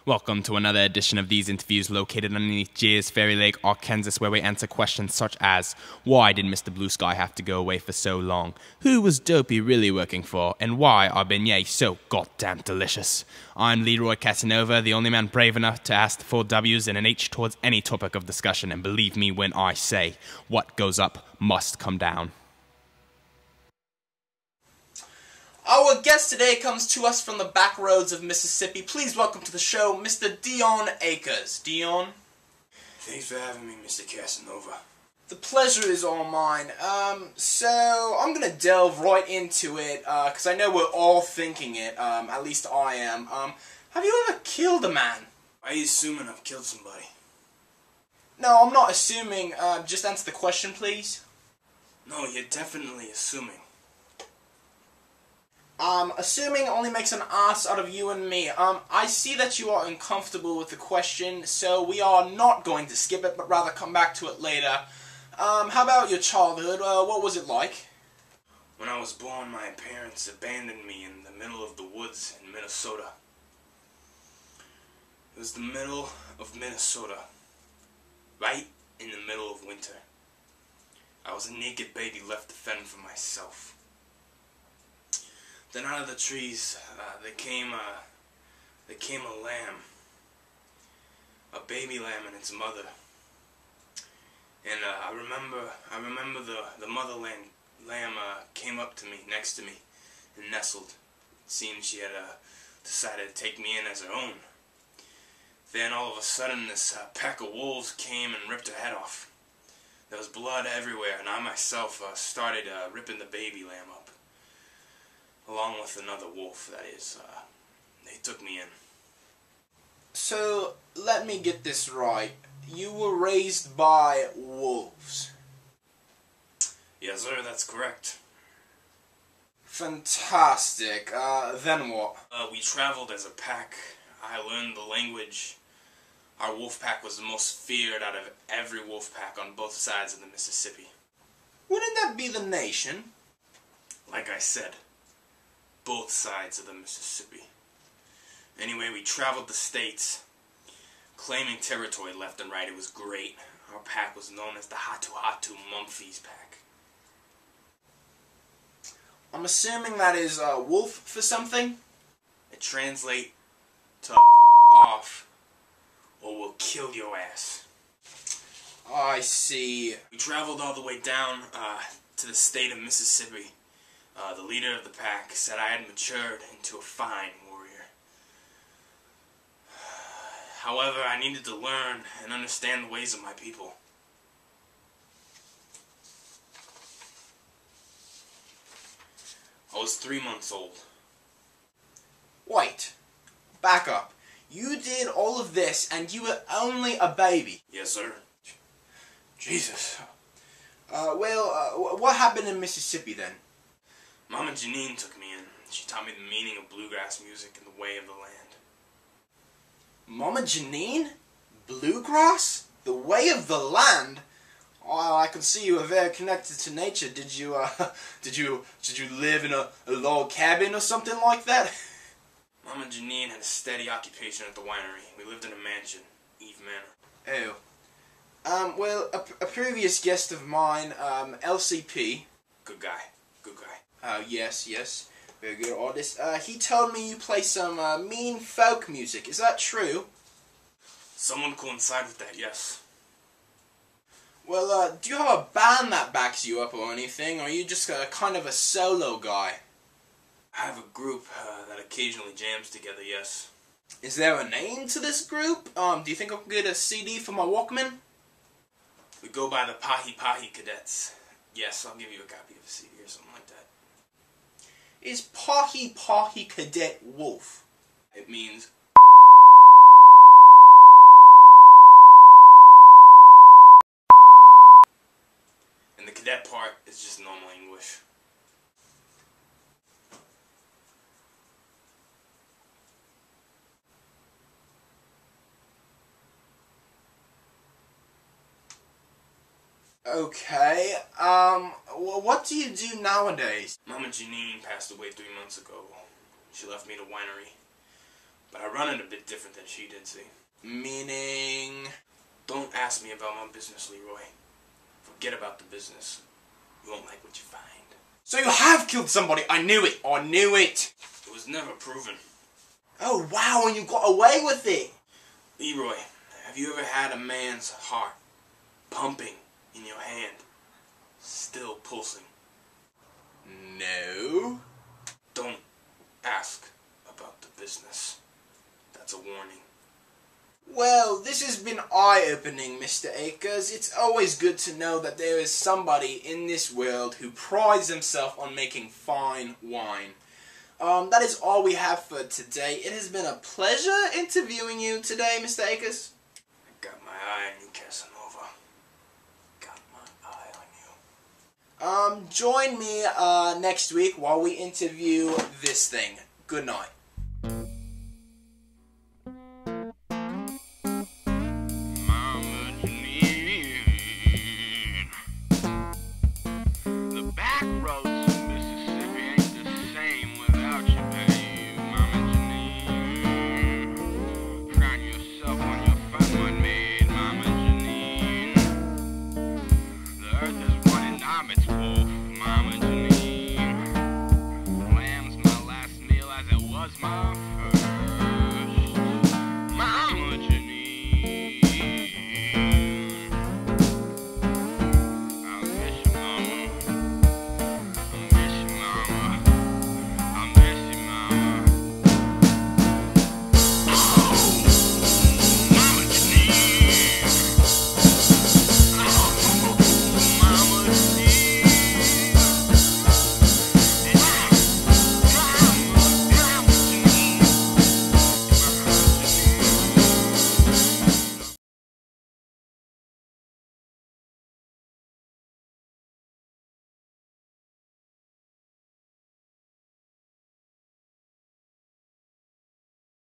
Welcome to another edition of these interviews located underneath Jeers Ferry Lake, Arkansas, where we answer questions such as, why did Mr. Blue Sky have to go away for so long? Who was Dopey really working for? And why are beignets so goddamn delicious? I'm Leroy Casanova, the only man brave enough to ask the 4 W's and an H towards any topic of discussion, and believe me when I say, what goes up must come down. Our guest today comes to us from the back roads of Mississippi. Please welcome to the show, Mr. Deon Acres. Deon? Thanks for having me, Mr. Casanova. The pleasure is all mine. So I'm gonna delve right into it, because I know we're all thinking it, at least I am. Have you ever killed a man? Are you assuming I've killed somebody? No, I'm not assuming. Just answer the question, please. No, you're definitely assuming. Assuming only makes an ass out of you and me. I see that you are uncomfortable with the question, so we are not going to skip it, but rather come back to it later. How about your childhood? What was it like? When I was born, my parents abandoned me in the middle of the woods in Minnesota. It was the middle of Minnesota, right in the middle of winter. I was a naked baby left to fend for myself. Then out of the trees, there came a lamb, a baby lamb and its mother. And I remember the mother lamb came up to me, next to me, and nestled. It seemed she had decided to take me in as her own. Then all of a sudden, this pack of wolves came and ripped her head off. There was blood everywhere, and I myself started ripping the baby lamb up. Along with another wolf, that is. They took me in. So, let me get this right. You were raised by wolves. Yes, sir, that's correct. Fantastic. Then what? We traveled as a pack. I learned the language. Our wolf pack was the most feared out of every wolf pack on both sides of the Mississippi. Wouldn't that be the nation? Like I said, both sides of the Mississippi. Anyway, we traveled the states, claiming territory left and right. It was great. Our pack was known as the Hatu Mumphies pack. I'm assuming that is wolf for something? It translates to off, or we'll kill your ass. I see. We traveled all the way down to the state of Mississippi. The leader of the pack said I had matured into a fine warrior. However, I needed to learn and understand the ways of my people. I was 3 months old. Wait. Back up. You did all of this and you were only a baby. Yes, sir. Jesus. What happened in Mississippi then? Mama Janine took me in. She taught me the meaning of bluegrass music and the way of the land. Mama Janine? Bluegrass? The way of the land? Oh, I can see you were very connected to nature. Did you live in a log cabin or something like that? Mama Janine had a steady occupation at the winery. We lived in a mansion, Eve Manor. Oh. Well, a previous guest of mine, LCP. Good guy. Good guy. Yes. Very good artist. He told me you play some mean folk music. Is that true? Someone coincide with that, yes. Well, do you have a band that backs you up or anything, or are you just kind of a solo guy? I have a group that occasionally jams together, yes. Is there a name to this group? Do you think I can get a CD for my Walkman? We go by the Pahi Pahi Cadets. Yes, I'll give you a copy of the CD or something like that. Is Pahi Pahi Cadet Wolf? It means and the cadet part is just normal English. Okay, what do you do nowadays? Mama Janine passed away 3 months ago. She left me to winery. But I run it a bit different than she did, see? Meaning? Don't ask me about my business, Leroy. Forget about the business. You won't like what you find. So you have killed somebody! I knew it! I knew it! It was never proven. Oh wow, and you got away with it! Leroy, have you ever had a man's heart pumping in your hand, still pulsing? No. Don't ask about the business. That's a warning. Well, this has been eye-opening, Mr. Acres. It's always good to know that there is somebody in this world who prides himself on making fine wine. That is all we have for today. It has been a pleasure interviewing you today, Mr. Acres. I got my eye on you, Casanova. Got my eye on you. Join me next week while we interview this thing. Good night.